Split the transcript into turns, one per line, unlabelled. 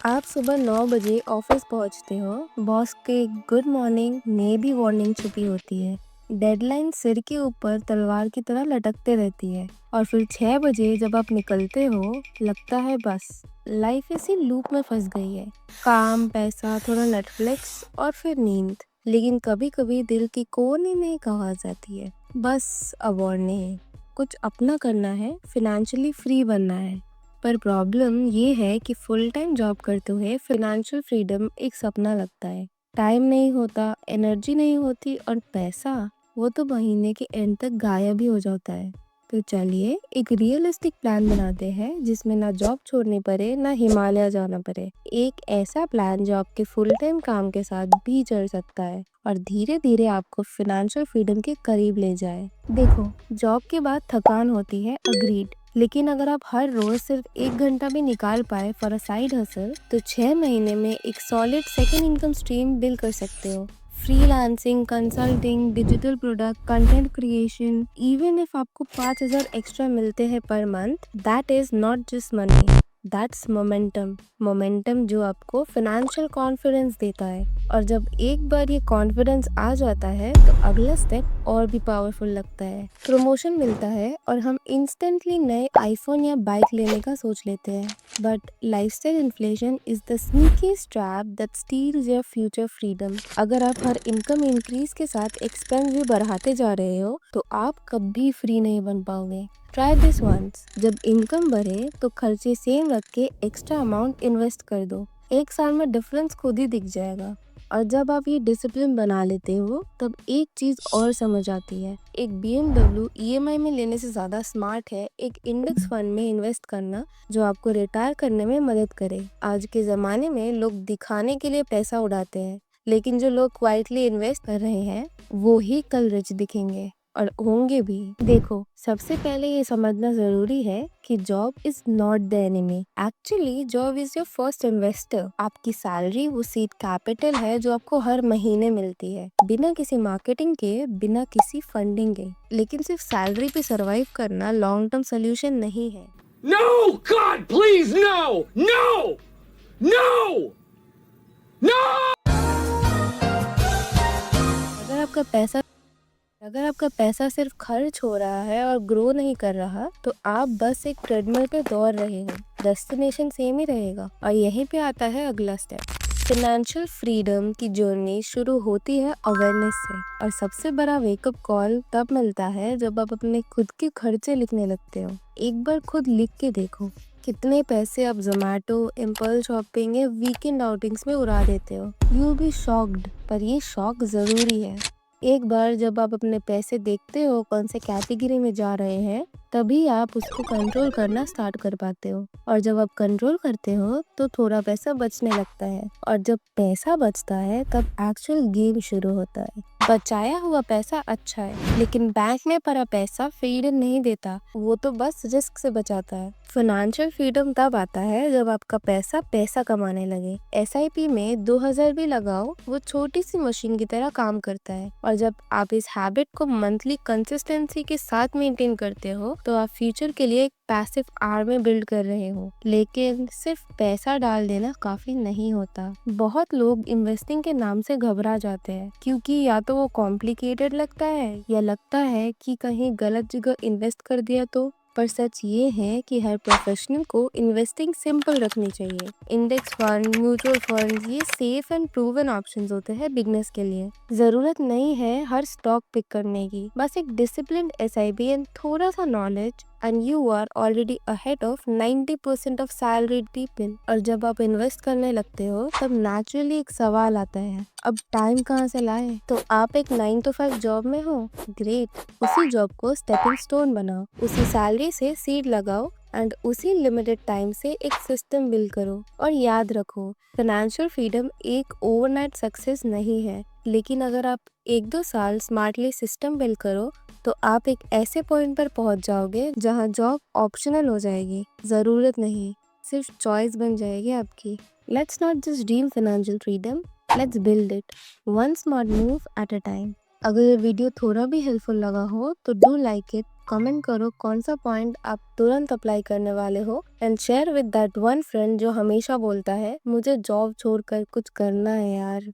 आप सुबह 9 बजे ऑफिस पहुंचते हो। बॉस के गुड मॉर्निंग में भी वार्निंग छुपी होती है। डेडलाइन सिर के ऊपर तलवार की तरह लटकते रहती है और फिर 6 बजे जब आप निकलते हो, लगता है बस लाइफ इसी लूप में फंस गई है। काम, पैसा, थोड़ा नेटफ्लिक्स और फिर नींद। लेकिन कभी कभी दिल की कोने में एक आवाज आती है, बस अब और नहीं, कुछ अपना करना है, फिनेंशियली फ्री बनना है। पर प्रॉब्लम ये है कि फुल टाइम जॉब करते हुए फाइनेंशियल फ्रीडम एक सपना लगता है। टाइम नहीं होता, एनर्जी नहीं होती और पैसा, वो तो महीने के एंड तक गायब ही हो जाता है। तो चलिए एक रियलिस्टिक प्लान बनाते हैं जिसमें ना जॉब छोड़नी पड़े ना हिमालय जाना पड़े। एक ऐसा प्लान जो आपके फुल टाइम काम के साथ भी चल सकता है और धीरे धीरे आपको फाइनेंशियल फ्रीडम के करीब ले जाए। देखो, जॉब के बाद थकान होती है, अग्रीड। लेकिन अगर आप हर रोज सिर्फ 1 घंटा भी निकाल पाए फॉर अ साइड हसल, तो 6 महीने में एक solid second income stream build कर सकते हो। Freelancing, consulting, digital product, content creation, even if आपको 5,000 एक्स्ट्रा मिलते हैं per month, that is not just money, that's momentum. Momentum जो आपको फाइनेंशियल कॉन्फिडेंस देता है। और जब एक बार ये कॉन्फिडेंस आ जाता है तो अगला स्टेप और भी पावरफुल लगता है। प्रमोशन मिलता है और हम इंस्टेंटली नए आईफोन या बाइक लेने का सोच लेते हैं। But lifestyle inflation is the sneakiest trap that steals your future freedom. अगर आप हर इनकम इंक्रीज के साथ एक्सपेंस भी बढ़ाते जा रहे हो तो आप कभी फ्री नहीं बन पाओगे। ट्राई दिस वंस, जब इनकम बढ़े तो खर्चे सेम रख के एक्स्ट्रा अमाउंट इन्वेस्ट कर दो। 1 साल में डिफरेंस खुद ही दिख जाएगा। और जब आप ये डिसिप्लिन बना लेते हो तब एक चीज और समझ आती है, एक BMW EMI में लेने से ज्यादा स्मार्ट है एक इंडेक्स फंड में इन्वेस्ट करना जो आपको रिटायर करने में मदद करे। आज के जमाने में लोग दिखाने के लिए पैसा उड़ाते हैं, लेकिन जो लोग क्वाइटली इन्वेस्ट कर रहे हैं वो ही कल रिच दिखेंगे और होंगे भी। देखो, सबसे पहले ये समझना जरूरी है कि job is not the enemy. Actually job is your first investor. आपकी सैलरी वो सीड कैपिटल है जो आपको हर महीने मिलती है, बिना किसी मार्केटिंग के, बिना किसी फंडिंग के। लेकिन सिर्फ सैलरी पे सरवाइव करना लॉन्ग टर्म सोल्यूशन नहीं है।
No! God, please, no! No! No! No!
अगर आपका पैसा अगर आपका पैसा सिर्फ खर्च हो रहा है और ग्रो नहीं कर रहा, तो आप बस एक ट्रेडमिल पे दौड़ रहे हो। डेस्टिनेशन सेम ही रहेगा। और यहीं पे आता है अगला स्टेप। फाइनेंशियल फ्रीडम की जर्नी शुरू होती है अवेयरनेस से। और सबसे बड़ा वेकअप कॉल तब मिलता है जब आप अपने खुद के खर्चे लिखने लगते हो। एक बार खुद लिख के देखो, कितने पैसे आप जोमेटो, इम्पल्स शॉपिंग या वीकेंड आउटिंग्स में उड़ा देते हो। यू बी शॉक्ड, पर ये शॉक जरूरी है। एक बार जब आप अपने पैसे देखते हो कौन से कैटेगरी में जा रहे हैं, तभी आप उसको कंट्रोल करना स्टार्ट कर पाते हो। और जब आप कंट्रोल करते हो तो थोड़ा पैसा बचने लगता है। और जब पैसा बचता है तब एक्चुअल गेम शुरू होता है। बचाया हुआ पैसा अच्छा है, लेकिन बैंक में पड़ा पैसा फ्रीडम नहीं देता, वो तो बस रिस्क से बचाता है। फाइनेंशियल फ्रीडम तब आता है जब आपका पैसा पैसा कमाने लगे। SIP में 2,000 भी लगाओ, वो छोटी सी मशीन की तरह काम करता है। और जब आप इस हैबिट को मंथली कंसिस्टेंसी के साथ मेंटेन करते हो तो आप फ्यूचर के लिए एक पैसिव आर्मी बिल्ड कर रहे हो। लेकिन सिर्फ पैसा डाल देना काफी नहीं होता। बहुत लोग इन्वेस्टिंग के नाम से घबरा जाते हैं, क्योंकि या तो वो कॉम्प्लिकेटेड लगता है या लगता है कि कहीं गलत जगह इन्वेस्ट कर दिया तो। पर सच ये है कि हर प्रोफेशनल को इन्वेस्टिंग सिंपल रखनी चाहिए। इंडेक्स फंड, म्यूचुअल फंड, ये सेफ एंड प्रूवन ऑप्शंस होते हैं बिगनर्स के लिए। जरूरत नहीं है हर स्टॉक पिक करने की, बस एक डिसिप्लिन्ड SIP एंड थोड़ा सा knowledge and you are already ahead of 90% of salary deep in. और जब आप इन्वेस्ट करने लगते हो तब नेचुरली एक सवाल आता है, अब टाइम कहाँ से लाए? तो आप एक 9 to 5 जॉब में हो, ग्रेट, उसी जॉब को स्टेपिंग स्टोन बनाओ, उसी सैलरी से सीड लगाओ एंड उसी लिमिटेड टाइम से एक सिस्टम बिल्ड करो। और याद रखो, फाइनेंशियल फ्रीडम एक ओवरनाइट सक्सेस नहीं है, लेकिन अगर आप 1-2 साल स्मार्टली सिस्टम बिल्ड करो तो आप एक ऐसे पॉइंट पर पहुंच जाओगे जहां जॉब ऑप्शनल हो जाएगी, जरूरत नहीं, सिर्फ चॉइस बन जाएगी आपकी। Let's not just dream financial freedom, let's build it, one smart move at a time. अगर ये वीडियो थोड़ा भी हेल्पफुल लगा हो तो डू लाइक इट, कमेंट करो कौन सा पॉइंट आप तुरंत अप्लाई करने वाले हो and share with that one friend जो हमेशा बोलता है मुझे जॉब छोड़कर कुछ करना है यार।